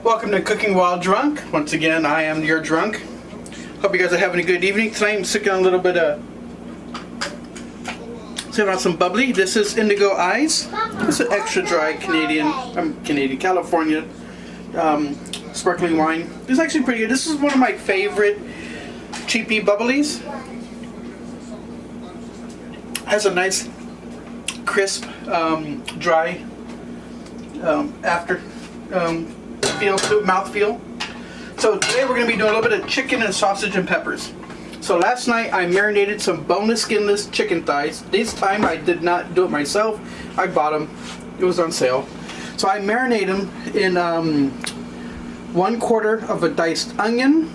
Welcome to Cooking While Drunk. Once again, I am your drunk. Hope you guys are having a good evening. Tonight I'm sipping on a little bit of, sipping on some bubbly. This is Indigo Eyes. This is extra dry California sparkling wine. It's actually pretty good. This is one of my favorite cheapy bubblies. Has a nice crisp, dry mouthfeel. So today we're going to be doing a little bit of chicken and sausage and peppers. So last night I marinated some boneless, skinless chicken thighs. This time I did not do it myself. I bought them. It was on sale. So I marinate them in 1/4 of a diced onion,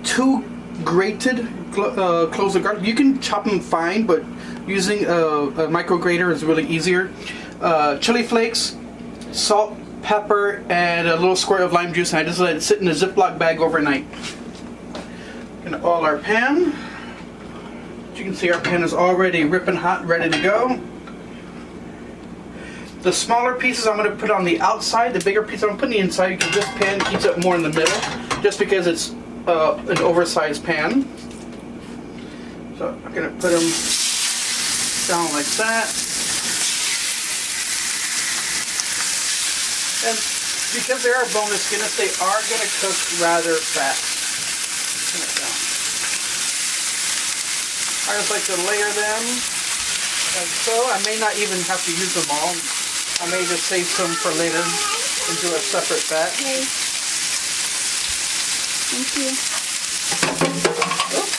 2 grated cloves of garlic. You can chop them fine, but using a micro grater is really easier. Chili flakes, salt, pepper, and a little squirt of lime juice, and I just let it sit in a Ziploc bag overnight. Gonna oil our pan. As you can see, our pan is already ripping hot, ready to go. The smaller pieces I'm going to put on the outside, the bigger piece I'm going to put on the inside because this pan heats up more in the middle, just because it's an oversized pan. So I'm going to put them down like that. And because they are boneless skinless, they are going to cook rather fast. Put it down. I just like to layer them like so. I may not even have to use them all. I may just save some for later into a separate batch. Okay. Thank you. Oops.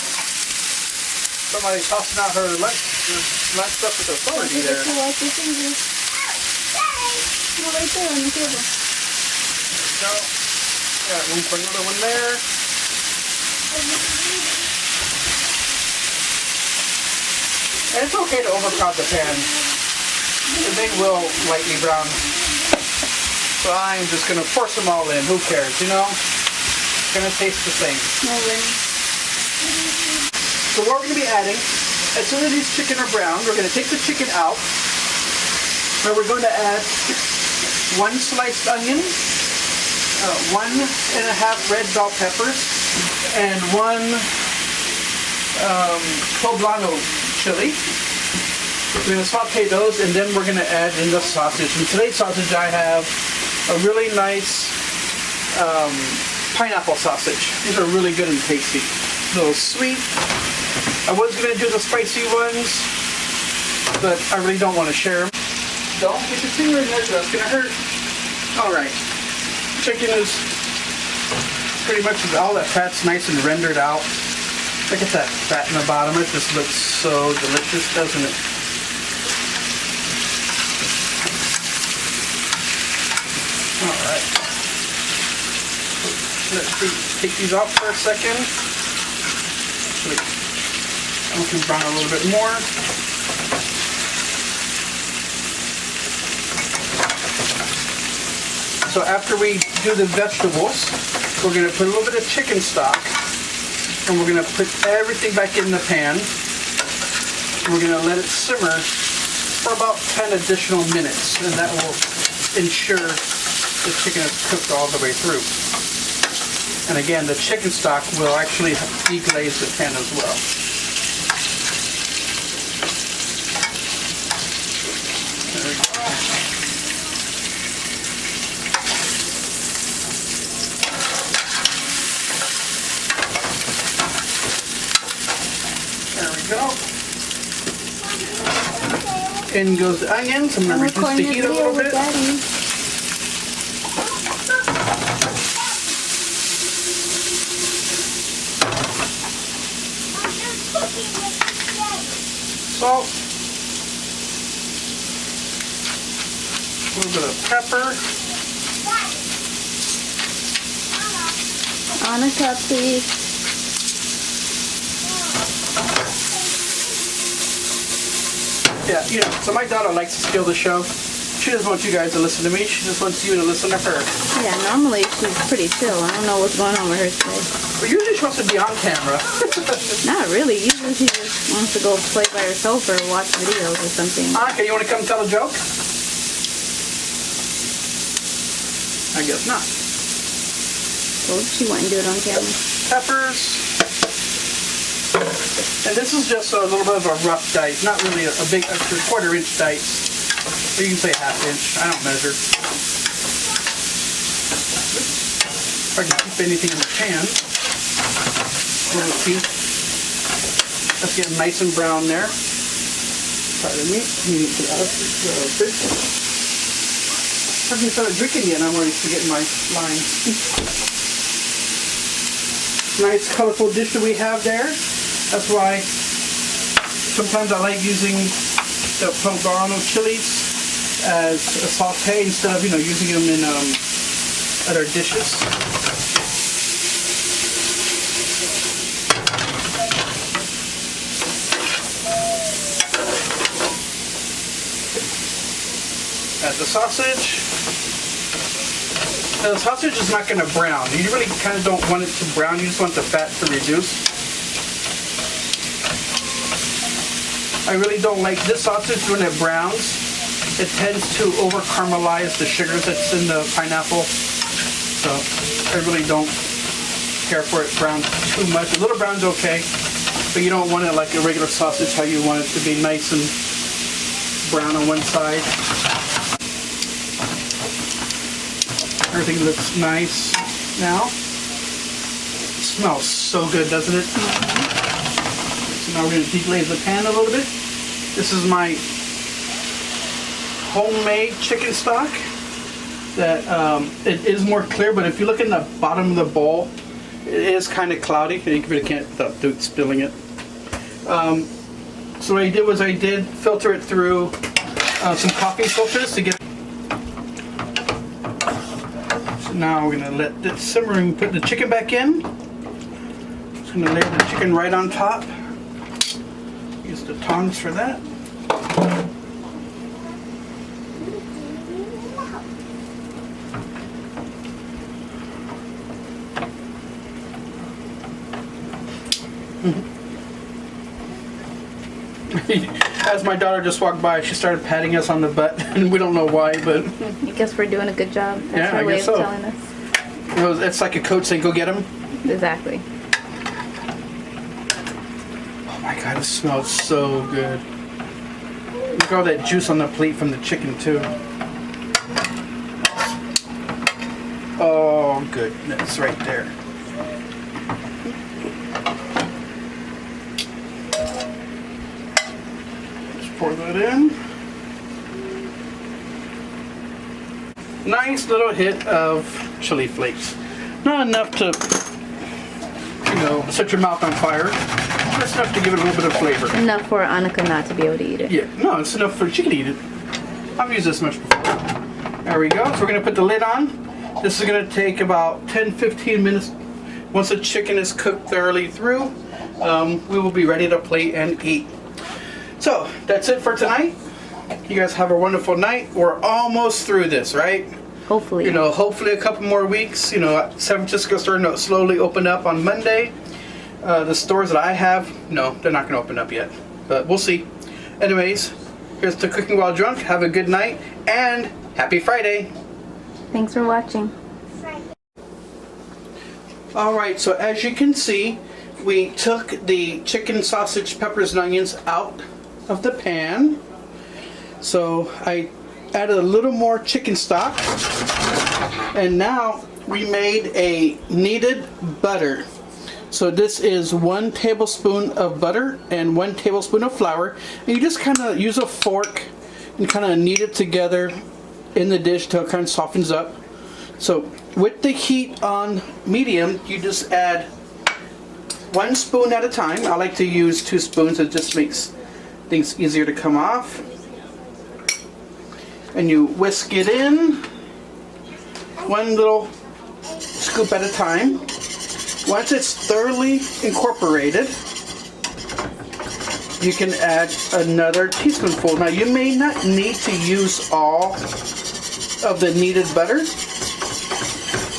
Somebody tossing out her lunch stuff with authority there. To wash your fingers. No, right there on the table. There we go. Got room for another one there. And it's okay to overcrowd the pan. They will lightly brown. So I'm just going to force them all in. Who cares, you know? It's going to taste the same. No way. So what we're going to be adding, as soon as these chicken are brown, we're going to take the chicken out. And we're going to add 1 sliced onion, 1.5 red bell peppers, and 1 poblano chili. We're going to saute those, and then we're going to add in the sausage. And today's sausage, I have a really nice pineapple sausage. These are really good and tasty. A little sweet. I was going to do the spicy ones, but I really don't want to share them. Don't get your finger in there, that's going to hurt. Alright. Chicken is pretty much all that fat's nice and rendered out. Look at that fat in the bottom. It just looks so delicious, doesn't it? Alright. Let's take these off for a second. We can brown a little bit more. So after we do the vegetables, we're going to put a little bit of chicken stock, and we're going to put everything back in the pan. We're going to let it simmer for about 10 additional minutes, and that will ensure the chicken is cooked all the way through. And again, the chicken stock will actually deglaze the pan as well. There we go. Go. In goes the onions. I'm going to reduce the heat a little bit. Salt. A little bit of pepper. On a cup, please. Yeah, you know, so my daughter likes to steal the show. She doesn't want you guys to listen to me. She just wants you to listen to her. Yeah, normally she's pretty chill. I don't know what's going on with her today. But usually she wants to be on camera. Not really. Usually she just wants to go play by herself or watch videos or something. Okay, you want to come tell a joke? I guess not. Oh, she wouldn't do it on camera. Peppers. And this is just a little bit of a rough dice, not really a big, a 1/4 inch dice. Or you can say 1/2 inch. I don't measure. If I can keep anything in the pan. Let's see. Let's get nice and brown there. Pardon me. Need to put out a bit. I haven't started drinking yet, and I'm already forgetting my line. Nice, colorful dish that we have there. That's why sometimes I like using the poblano chilies as a saute instead of, using them in other dishes. Add the sausage. Now the sausage is not going to brown. You really kind of don't want it to brown. You just want the fat to reduce. I really don't like this sausage when it browns. It tends to over caramelize the sugars that's in the pineapple. So I really don't care for it browned too much. A little brown's okay, but you don't want it like a regular sausage, how you want it to be nice and brown on one side. Everything looks nice now. It smells so good, doesn't it? So now we're going to deglaze the pan a little bit. This is my homemade chicken stock. That it is more clear, but if you look in the bottom of the bowl, it is kind of cloudy. You really can't without spilling it. So what I did was I did filter it through some coffee filters to get. So now we're gonna let it simmer and put the chicken back in. Just gonna lay the chicken right on top. Use the tongs for that. As my daughter just walked by, she started patting us on the butt, and we don't know why, but I guess we're doing a good job. That's her way of telling us. It's like a coach saying, "Go get him." Exactly. Oh my God, it smells so good. Look at all that juice on the plate from the chicken too. Oh, goodness, right there. Pour that in. Nice little hit of chili flakes. Not enough to, set your mouth on fire. Just enough to give it a little bit of flavor. Enough for Annika not to be able to eat it. Yeah, no, it's enough for she can eat it. I've used this much before. There we go. So we're going to put the lid on. This is going to take about 10-15 minutes. Once the chicken is cooked thoroughly through, we will be ready to plate and eat. So, that's it for tonight. You guys have a wonderful night. We're almost through this, right? Hopefully. Hopefully a couple more weeks. San Francisco's starting to slowly open up on Monday. The stores that I have, no, they're not going to open up yet. But we'll see. Anyways, here's to Cooking While Drunk. Have a good night, and happy Friday. Thanks for watching. Alright, so as you can see, we took the chicken, sausage, peppers, and onions out of the pan. So I added a little more chicken stock, and now we made a kneaded butter. So this is 1 tablespoon of butter and 1 tablespoon of flour, and you just kind of use a fork and kind of knead it together in the dish till it kind of softens up. So with the heat on medium, you just add 1 spoon at a time. I like to use 2 spoons. It just makes things easier to come off. And you whisk it in, 1 little scoop at a time. Once it's thoroughly incorporated, you can add another teaspoonful. Now you may not need to use all of the kneaded butter.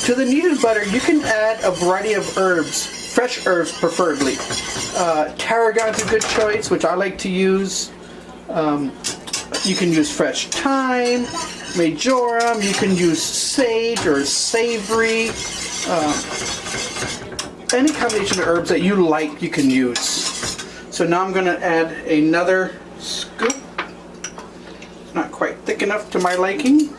To the kneaded butter, you can add a variety of herbs, fresh herbs preferably. Tarragon's a good choice, which I like to use. You can use fresh thyme, marjoram, you can use sage or savory. Any combination of herbs that you like, you can use. So now I'm going to add another scoop. It's not quite thick enough to my liking.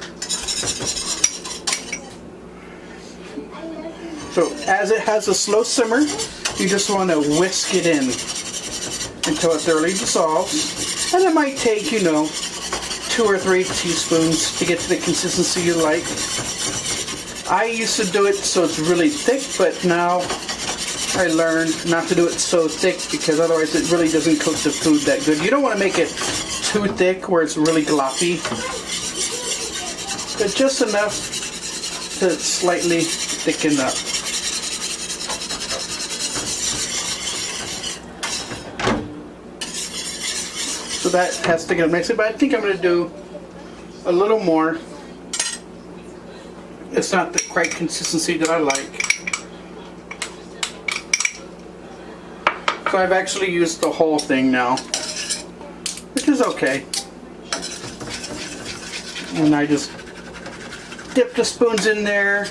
So as it has a slow simmer, you just want to whisk it in until it thoroughly dissolves. And it might take, 2 or 3 teaspoons to get to the consistency you like. I used to do it so it's really thick, but now I learned not to do it so thick because otherwise it really doesn't cook the food that good. You don't want to make it too thick where it's really gloppy, but just enough to slightly thicken up. So that has to get up nicely, but I think I'm going to do a little more. It's not the right consistency that I like. So I've actually used the whole thing now, which is okay. And I just dip the spoons in there,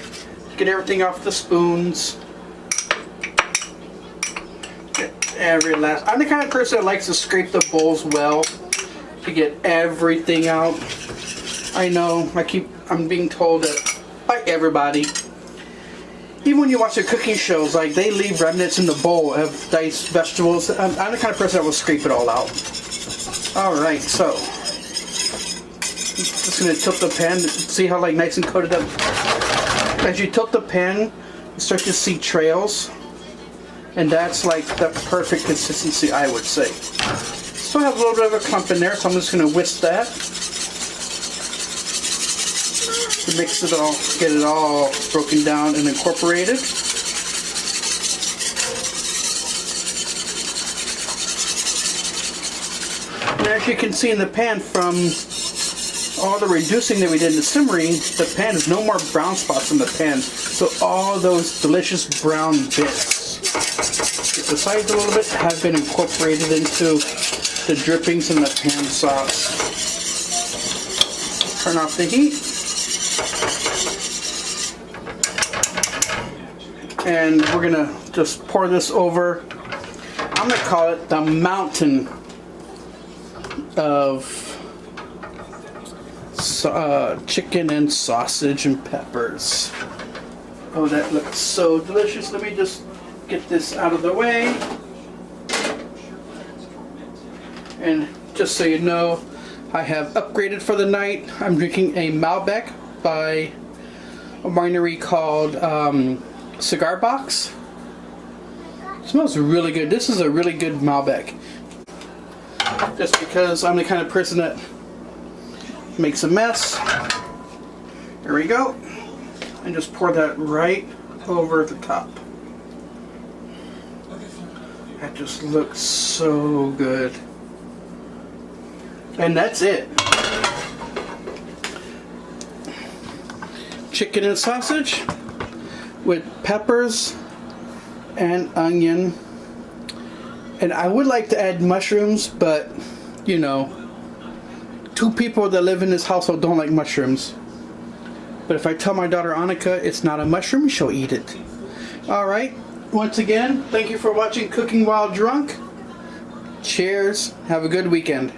get everything off the spoons. Get every last. I'm the kind of person that likes to scrape the bowls well to get everything out. I know I'm being told that by everybody. Even when you watch the cooking shows, like they leave remnants in the bowl of diced vegetables. I'm the kind of person that will scrape it all out. Alright, so just going to tilt the pan, see how like nice and coated up. As you tilt the pan, you start to see trails. And that's like the perfect consistency, I would say. Still have a little bit of a clump in there, so I'm just going to whisk that. To mix it all, get it all broken down and incorporated. And as you can see in the pan, from all the reducing that we did in the simmering, the pan is no more brown spots in the pan. So all those delicious brown bits, get the sides a little bit, have been incorporated into the drippings and the pan sauce. Turn off the heat. And we're gonna just pour this over. I'm gonna call it the mountain of chicken and sausage and peppers. Oh, that looks so delicious. Let me just get this out of the way. And just so you know, I have upgraded for the night. I'm drinking a Malbec by a winery called Cigar Box. It smells really good. This is a really good Malbec. Just because I'm the kind of person that makes a mess. There we go. And just pour that right over the top. That just looks so good. And that's it. Chicken and sausage with peppers and onion. And I would like to add mushrooms, but 2 people that live in this household don't like mushrooms. But if I tell my daughter Annika it's not a mushroom, she'll eat it. Alright, once again, thank you for watching Cooking While Drunk. Cheers, have a good weekend.